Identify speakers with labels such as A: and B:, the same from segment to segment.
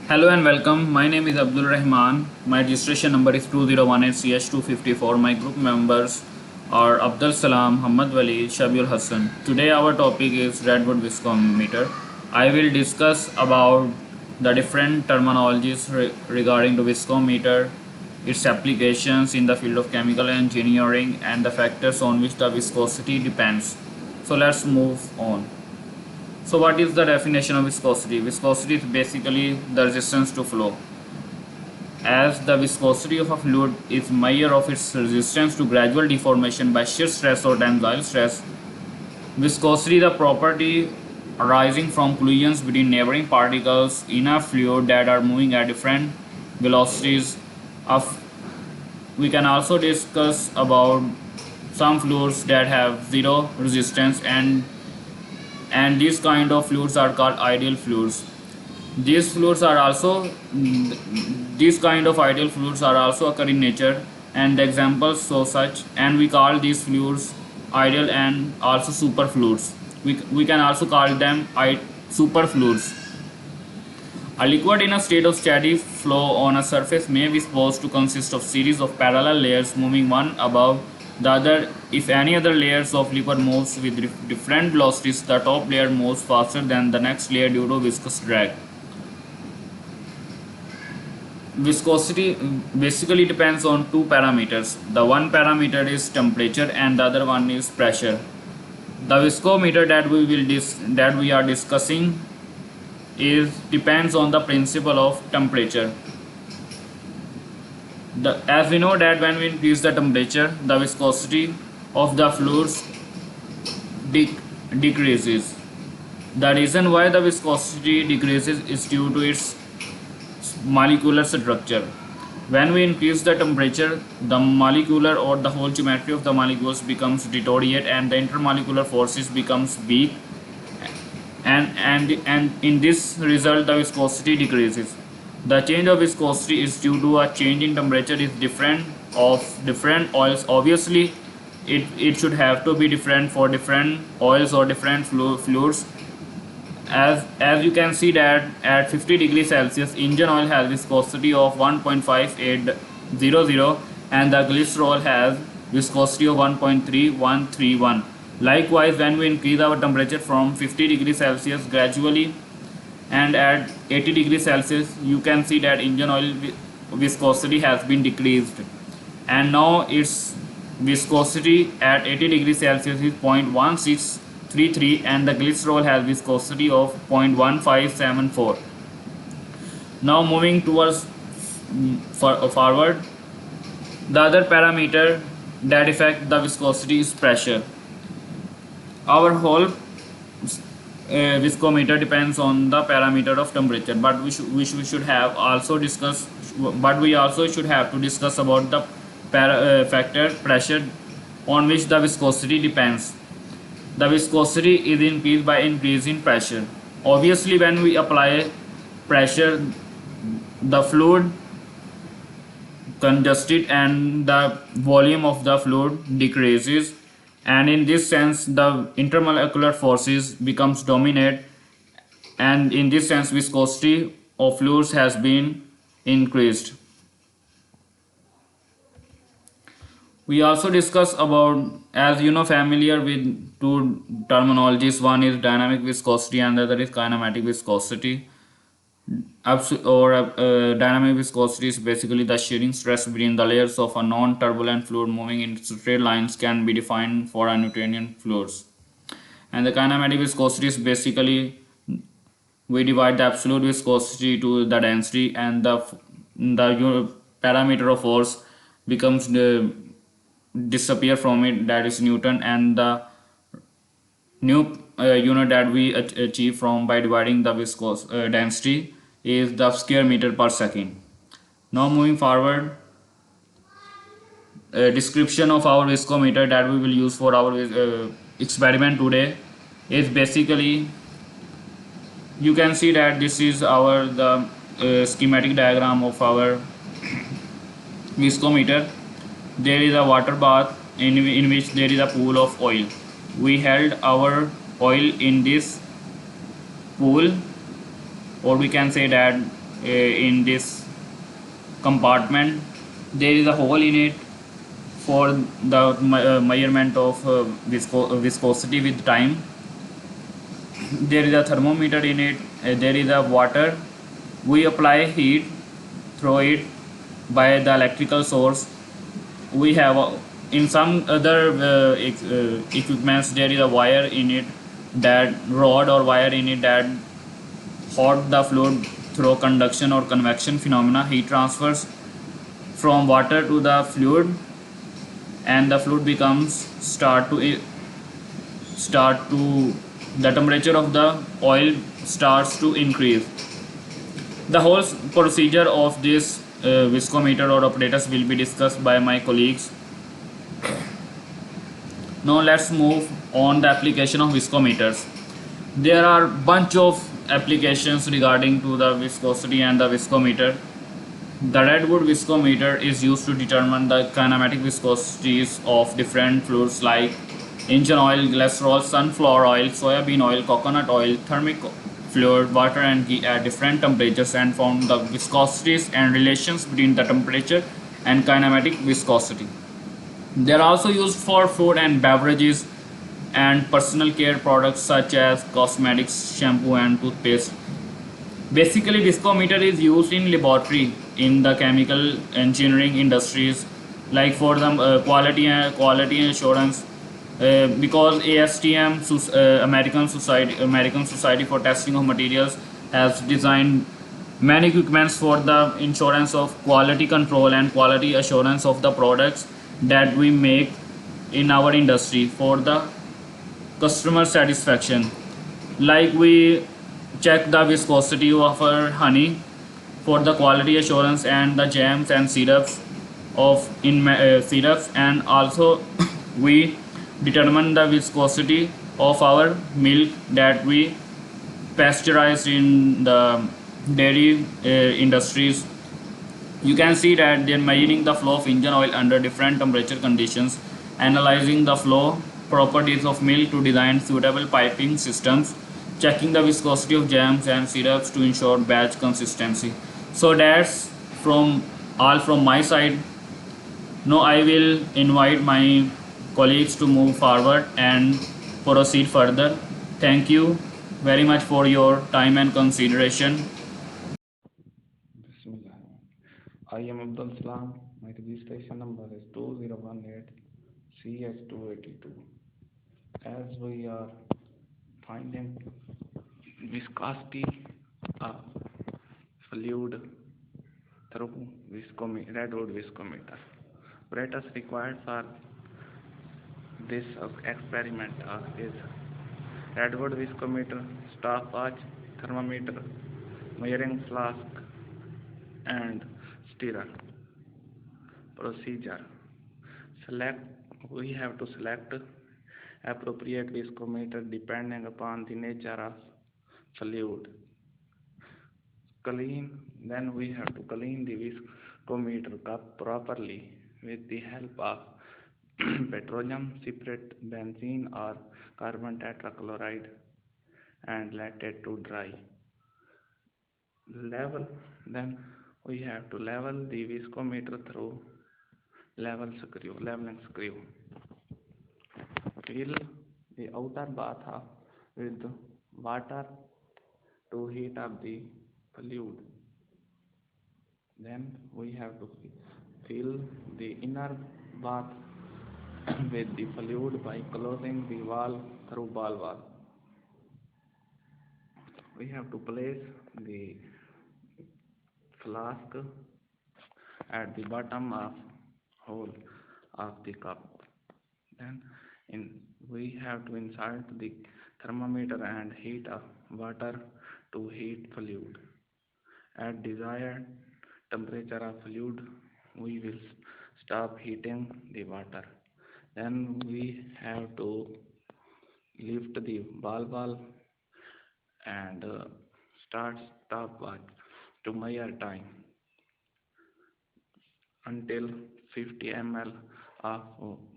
A: Hello and welcome. My name is Abdul Rahman. My registration number is 2018CH254. My group members are Abdul Salam, Muhammad Wali, Shabir Hassan. Today our topic is Redwood viscometer. I will discuss about the different terminologies regarding the viscometer, its applications in the field of chemical engineering, and the factors on which the viscosity depends. So let's move on. So what is the definition of viscosity? Viscosity is basically the resistance to flow. As the viscosity of a fluid is measure of its resistance to gradual deformation by shear stress or tensile stress, viscosity is the property arising from collisions between neighboring particles in a fluid that are moving at different velocities. Of we can also discuss about some fluids that have zero resistance and these kind of fluids are called ideal fluids. These fluids are also these kind of ideal fluids are also occur in nature, and the examples so such, and we call these fluids ideal and also super fluids. We can also call them super fluids. A liquid in a state of steady flow on a surface may be supposed to consist of series of parallel layers moving one above the other. If any other layers of liquid moves with different velocities, the top layer moves faster than the next layer due to viscous drag. Viscosity basically depends on two parameters. The one parameter is temperature and the other one is pressure. The viscometer that we are discussing is depends on the principle of temperature. As we know that when we increase the temperature, the viscosity of the fluids decreases. The reason why the viscosity decreases is due to its molecular structure. When we increase the temperature, the molecular or the whole geometry of the molecules becomes deteriorate and the intermolecular forces becomes weak, and in this result the viscosity decreases. The change of viscosity is due to a change in temperature is different of different oils. Obviously it should have to be different for different oils or different fluids. As you can see that at 50 degrees Celsius engine oil has viscosity of 1.5800 and the glycerol has viscosity of 1.3131. Likewise, when we increase our temperature from 50 degrees Celsius gradually and at 80 degrees Celsius, you can see that engine oil viscosity has been decreased, and now its viscosity at 80 degrees Celsius is 0.1633 and the glycerol has viscosity of 0.1574. Now moving towards forward, the other parameter that affect the viscosity is pressure. Our whole viscometer depends on the parameter of temperature, but we should have also discuss, but we also should have to discuss about the factor pressure on which the viscosity depends. The viscosity is increased by increase in pressure. Obviously, when we apply pressure, the fluid congested and the volume of the fluid decreases, and in this sense the intermolecular forces becomes dominate, and in this sense viscosity of fluids has been increased. We also discuss about, as you know, familiar with two terminologies. One is dynamic viscosity and the other is kinematic viscosity. Dynamic viscosity is basically the shearing stress between the layers of a non-turbulent fluid moving in straight lines can be defined for a Newtonian fluids. And the kinematic viscosity is basically we divide the absolute viscosity to the density, and the parameter of force becomes disappear from it, that is Newton, and the new unit that we achieve from by dividing the viscous density is the square meter per second. Now moving forward, description of our viscometer that we will use for our experiment today is basically, you can see that this is our the schematic diagram of our viscometer. There is a water bath in which there is a pool of oil. We held our oil in this pool, or we can say that in this compartment. There is a hole in it for the measurement of viscosity with time. There is a thermometer in it. There is a water. We apply heat through it by the electrical source. We have in some other equipments there is a wire in it, that rod or wire in it that hot the fluid through conduction or convection phenomena. Heat transfers from water to the fluid, and the fluid becomes start to the temperature of the oil starts to increase. The whole procedure of this viscometer or apparatus will be discussed by my colleagues. Now let's move on the application of viscometers. There are bunch of applications regarding to the viscosity and the viscometer. The redwood viscometer is used to determine the kinematic viscosities of different fluids like engine oil, glycerol, sunflower oil, soybean oil, coconut oil, thermic fluid, water and ghee at different temperatures, and found the viscosities and relations between the temperature and kinematic viscosity. They are also used for food and beverages and personal care products such as cosmetics, shampoo and toothpaste. Basically, viscometer is used in laboratory in the chemical engineering industries, like for the quality assurance. Because ASTM, American Society for Testing of Materials, has designed many equipments for the insurance of quality control and quality assurance of the products that we make in our industry for the customer satisfaction. Like we check the viscosity of our honey for the quality assurance, and the jams and syrups of in syrups, and also we determine the viscosity of our milk that we pasteurized in the dairy industries. You can see that they're measuring the flow of engine oil under different temperature conditions, analyzing the flow properties of milk to design suitable piping systems, checking the viscosity of jams and syrups to ensure batch consistency. So that's from all from my side. Now I will invite my colleagues to move forward and proceed further. Thank you very much for your time and consideration.
B: Bismillah. I am Abdul Salam. My registration number is 2018 CS282. As we are finding viscosity of fluid through redwood viscometer. Apparatus required for this experiment is redwood viscometer, stopwatch, thermometer, measuring flask, and stirrer. Procedure: select we have to select appropriate viscometer depending upon the nature of fluid. Then we have to clean the viscometer cup properly with the help of petroleum separate, benzene or carbon tetrachloride, and let it to dry. Level Then we have to level the viscometer through leveling screw. Fill the outer bath with water to heat up the fluid. Then we have to fill the inner bath with the fluid by closing the valve through ball valve. We have to place the flask at the bottom of hole of the cup. Then we have to insert the thermometer and heat of water to heat fluid. At desired temperature of fluid, we will stop heating the water. Then we have to lift the ball valve and start stopwatch to measure time until 50 ml of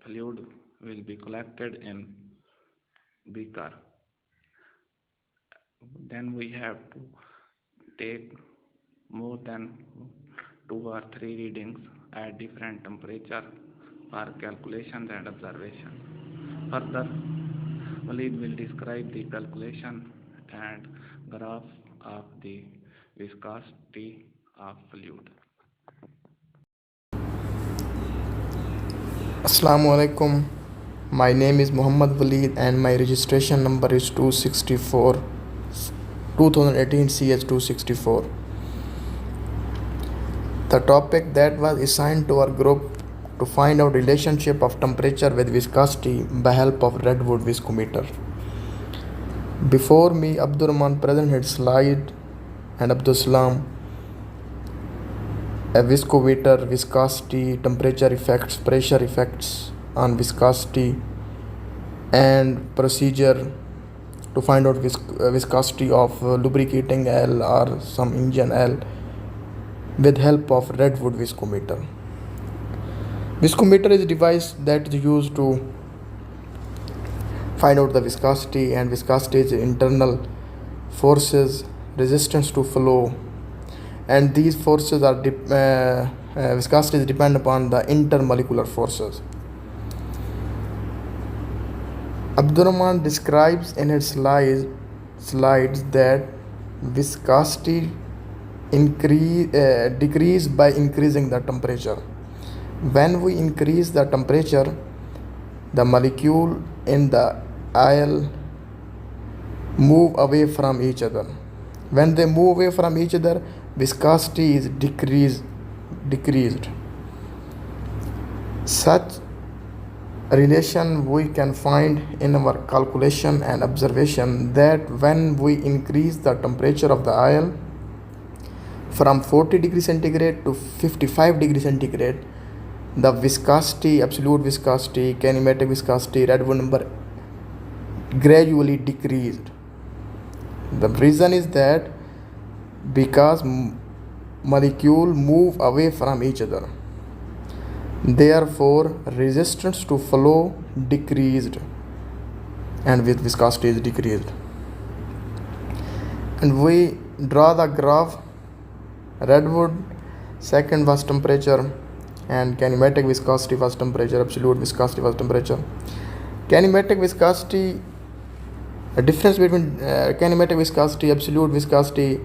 B: fluid will be collected in beaker. Then we have to take more than two or three readings at different temperature for calculations and observation. Further, Walid will describe the calculation and graph of the viscosity of fluid.
C: Assalamu alaikum. My name is Muhammad Waleed and my registration number is 264 2018 CH264. The topic that was assigned to our group to find out relationship of temperature with viscosity by help of Redwood viscometer. Before me, Abdurrahman present his slide and Abdul Salam a viscometer, viscosity, temperature effects, pressure effects on viscosity, and procedure to find out viscosity of lubricating L or some engine L with help of Redwood viscometer. Viscometer is a device that is used to find out the viscosity, and viscosity is internal forces, resistance to flow, and these forces are viscosity is depend upon the intermolecular forces. Abdurrahman describes in his slides that viscosity decrease by increasing the temperature. When we increase the temperature, the molecule in the aisle move away from each other. When they move away from each other, viscosity is decreased. Such relation we can find in our calculation and observation that when we increase the temperature of the aisle from 40 degrees centigrade to 55 degrees centigrade, the viscosity, absolute viscosity, kinematic viscosity, Redwood number gradually decreased. The reason is that because molecule move away from each other, therefore resistance to flow decreased and with viscosity is decreased. And we draw the graph. Redwood second was temperature and kinematic viscosity was temperature, absolute viscosity was temperature. Kinematic viscosity, a difference between kinematic viscosity, absolute viscosity,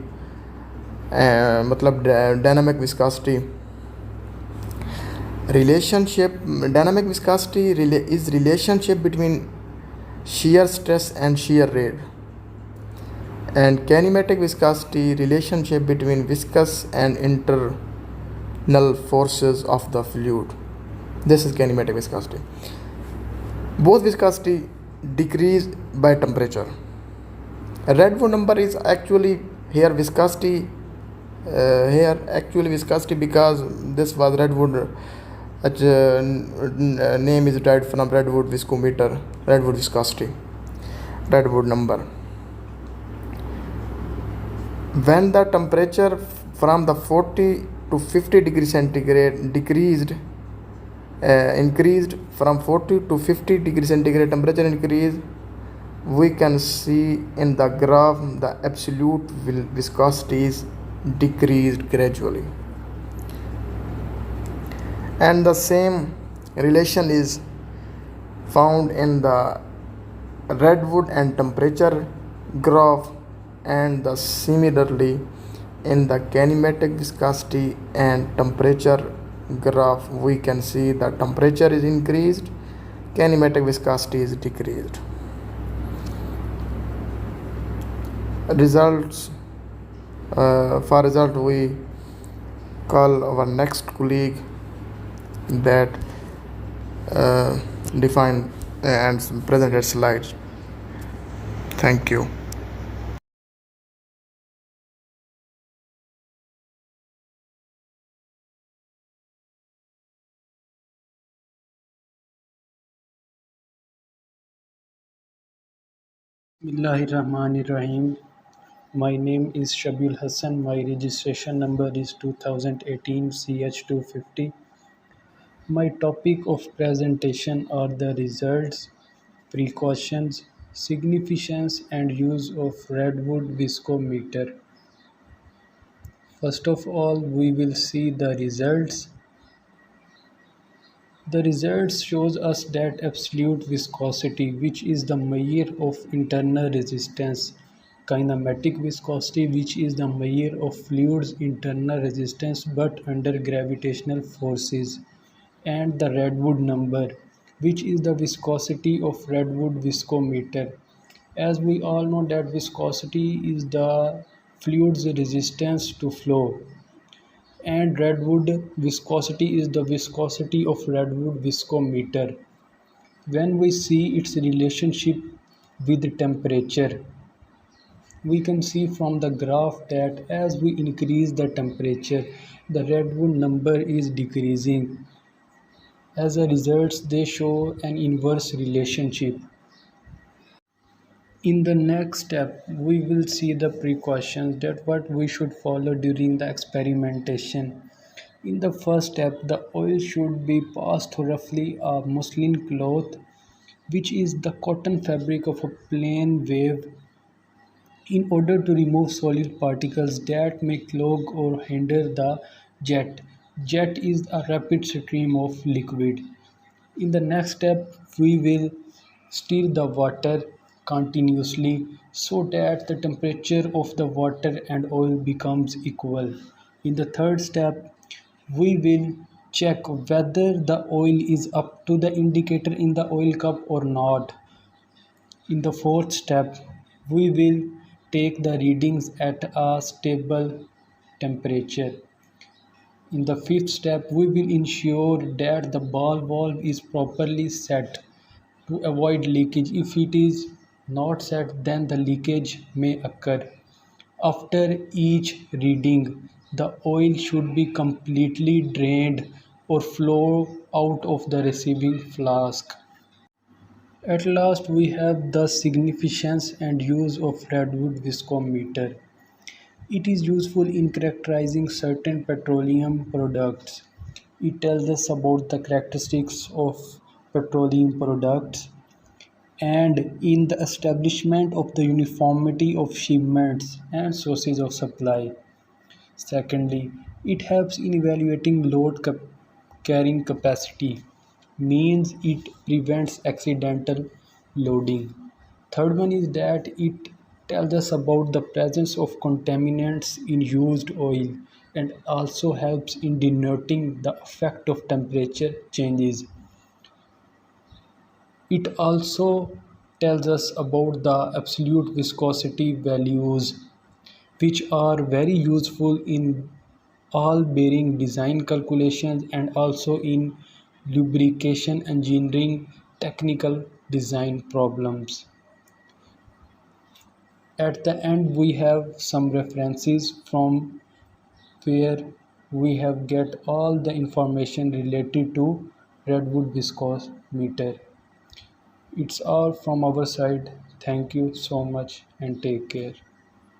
C: dynamic viscosity. Dynamic viscosity is relationship between shear stress and shear rate, and kinematic viscosity relationship between viscous and internal forces of the fluid. This is kinematic viscosity. Both viscosity decrease by temperature. Redwood number is actually here viscosity. Viscosity because this was Redwood. Name is derived from Redwood viscometer, Redwood viscosity, Redwood number. When the temperature from the 40 to 50 degrees centigrade increased from 40 to 50 degrees centigrade temperature increase, we can see in the graph the absolute viscosity is decreased gradually. And the same relation is found in the Redwood and temperature graph, and the similarly in the kinematic viscosity and temperature graph we can see the temperature is increased, kinematic viscosity is decreased. Results for result we call our next colleague that define and presented slides. Thank you.
D: Bismillahirrahmanirrahim. My name is Shabiul Hassan. My registration number is 2018 CH250. My topic of presentation are the results, precautions, significance and use of Redwood viscometer. First of all, we will see the results. The results shows us that absolute viscosity, which is the measure of internal resistance, kinematic viscosity, which is the measure of fluid's internal resistance but under gravitational forces, and the Redwood number, which is the viscosity of Redwood viscometer. As we all know that viscosity is the fluid's resistance to flow, and redwood viscosity is the viscosity of redwood viscometer. When we see its relationship with temperature, we can see from the graph that as we increase the temperature, the redwood number is decreasing. As a result, they show an inverse relationship. In the next step, we will see the precautions that what we should follow during the experimentation. In the first step, the oil should be passed through roughly a muslin cloth, which is the cotton fabric of a plain wave, in order to remove solid particles that may clog or hinder the jet. Jet is a rapid stream of liquid. In the next step, we will stir the water continuously so that the temperature of the water and oil becomes equal. In the third step, we will check whether the oil is up to the indicator in the oil cup or not. In the fourth step, we will take the readings at a stable temperature. In the fifth step, we will ensure that the ball valve is properly set to avoid leakage. If it is not set, then the leakage may occur. After each reading, the oil should be completely drained or flow out of the receiving flask. At last, we have the significance and use of redwood viscometer. It is useful in characterizing certain petroleum products. It tells us about the characteristics of petroleum products and in the establishment of the uniformity of shipments and sources of supply. Secondly, it helps in evaluating carrying capacity, means it prevents accidental loading. Third one is that it tells us about the presence of contaminants in used oil and also helps in denoting the effect of temperature changes. It also tells us about the absolute viscosity values, which are very useful in all bearing design calculations and also in lubrication engineering technical design problems. At the end, we have some references from where we have get all the information related to redwood viscometer. It's all from our side. Thank you so much and take care.